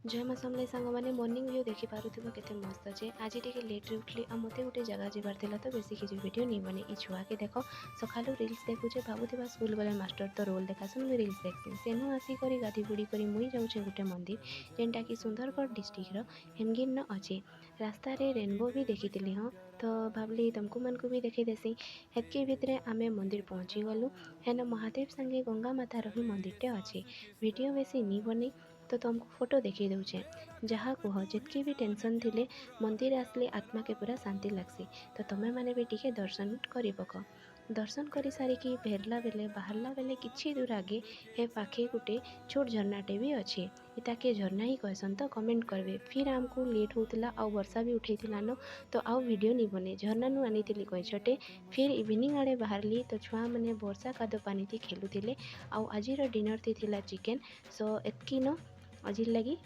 जय माँ समलेई सांग मैंने मॉर्निंग व्यू देखी पारुथिबा केते मस्त अच्छे। आज टिके लेट रे उठली आ मते गोटे जगह जीवार थिला तो बेसी किछि वीडियो नहीं बने। ई छुआ के देखो सकालू रील्स देखुचे भाबुथिबा स्कूल गले मास्टर तो रोल देखासन मुई रील्स देखसी। सेनु आसी करी गाधी बुड़ी करी मुई जाउछे गोटे मंदिर जेनटा कि सुंदरगढ़ डिस्ट्रिक्ट रो हेमगिर न अछि। रास्ता रे रेनबो भी देखितिली हाँ तो भाबली तुमको मन को भी देखी देसी। हेतके भितरे आमे मंदिर पहुँची गलु। हेन महादेव संगे गंगा माता रही मंदिरटे अछि। वीडियो बेसी नहीं बनी तो तुमको फोटो देखी दूचे। जहाँ कह जितकी भी टेंशन थिले मंदिर आसले आत्मा के पूरा शांति लगसी। तो तुम्हें मैंने भी टिके दर्शन कर पक। दर्शन कर सारिकी फेरला बेले बाहरला बेले किछि दूर आगे हे पाखे गोटे छोट झरनाटे भी अच्छे। ताके झरना ही कहसन तो कमेंट करबे। फिर आमको लेट होता आउ वर्षा भी उठेला न तो आउ वीडियो नहीं बने। झरना नु आनी कईछटे। फिर इवनिंग आड़े बाहरली तो छुआ मैंने वर्षा कादो पानी थी खेलुले। आउ आज डिनर थी थिला चिकेन। सो एतकी न आज लगी।